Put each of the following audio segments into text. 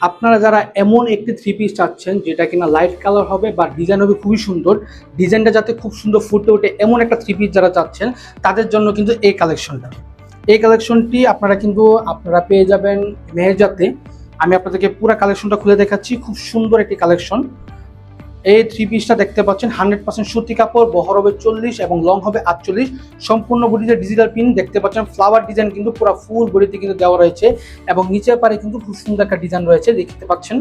আপনারা যারা এমন একটি থ্রি পিস চাচ্ছেন যেটা কিনা লাইট কালার হবে বা ডিজাইন হবে খুবই সুন্দর, ডিজাইনটা যাতে খুব সুন্দর ফুটে ওঠে এমন একটা থ্রি পিস যারা চাচ্ছেন তাদের জন্য কিন্তু এই কালেকশনটি আপনারা পেয়ে যাবেন মেহেরজাতে। আমি আপনাদেরকে পুরো কালেকশনটা খুলে দেখাচ্ছি। খুব সুন্দর একটি কালেকশন। এই থ্রি পিসটা দেখতে পাচ্ছেন 100% সুতি কাপড়, বহর হবে 40 এবং লং হবে 48। সম্পূর্ণ বডিতে ডিজিটাল প্রিন্ট দেখতে পাচ্ছেন, ফ্লাওয়ার ডিজাইন কিন্তু পুরো ফুল বডিতে কিন্তু দেওয়া রয়েছে এবং নিচের পারে কিন্তু খুব সুন্দর একটা ডিজাইন রয়েছে দেখতে পাচ্ছেন।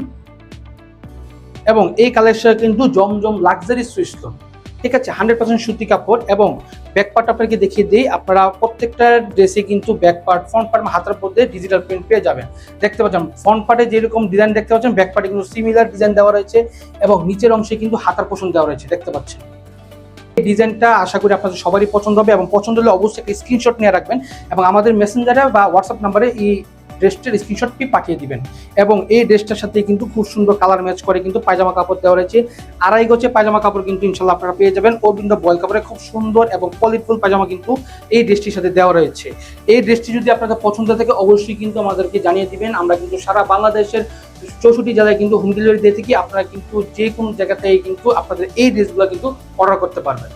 এবং এই কালেকশন কিন্তু জমজম লাক্সারি সুইস লোন, ঠিক আছে, 100% সুতি কাপড়। এবং ব্যাক পার্ট আপনাকে দেখিয়ে দিই, আপনারা প্রত্যেকটা ড্রেসে কিন্তু ব্যাক পার্ট, ফ্রন্ট পার্ট, হাতার মধ্যে ডিজিটাল প্রিন্ট পেয়ে যাবেন। দেখতে পাচ্ছেন ফ্রন্ট পার্টে যেরকম ডিজাইন দেখতে পাচ্ছেন, ব্যাক পার্টে কিন্তু সিমিলার ডিজাইন দেওয়া রয়েছে এবং নিচের অংশে কিন্তু হাতার পোষণ দেওয়া রয়েছে দেখতে পাচ্ছেন। এই ডিজাইনটা আশা করি আপনাদের সবারই পছন্দ হবে এবং পছন্দ হলে অবশ্যই একটা স্ক্রিনশট নিয়ে রাখবেন এবং আমাদের মেসেঞ্জারে বা হোয়াটসঅ্যাপ নাম্বারে এই ড্রেসটার স্ক্রিনশটটি পাঠিয়ে দিবেন। এবং এই ড্রেসটার সাথে কিন্তু খুব সুন্দর কালার ম্যাচ করে কিন্তু পায়জামা কাপড় দেওয়া রয়েছে। 2.5 গজে পায়জামা কাপড় কিন্তু ইনশাল্লাহ আপনারা পেয়ে যাবেন। অরবিন্দ বয়েল কাপড়ে খুব সুন্দর এবং পলিফুল পায়জামা কিন্তু এই ড্রেসটির সাথে দেওয়া রয়েছে। এই ড্রেসটি যদি আপনাদের পছন্দ থাকে অবশ্যই কিন্তু আমাদেরকে জানিয়ে দিবেন। আমরা কিন্তু সারা বাংলাদেশের 64 জেলায় কিন্তু হোম ডেলিভারি দিয়ে থাকি। আপনারা কিন্তু যে কোনো জায়গাতেই কিন্তু আপনাদের এই ড্রেসগুলো কিন্তু অর্ডার করতে পারবেন।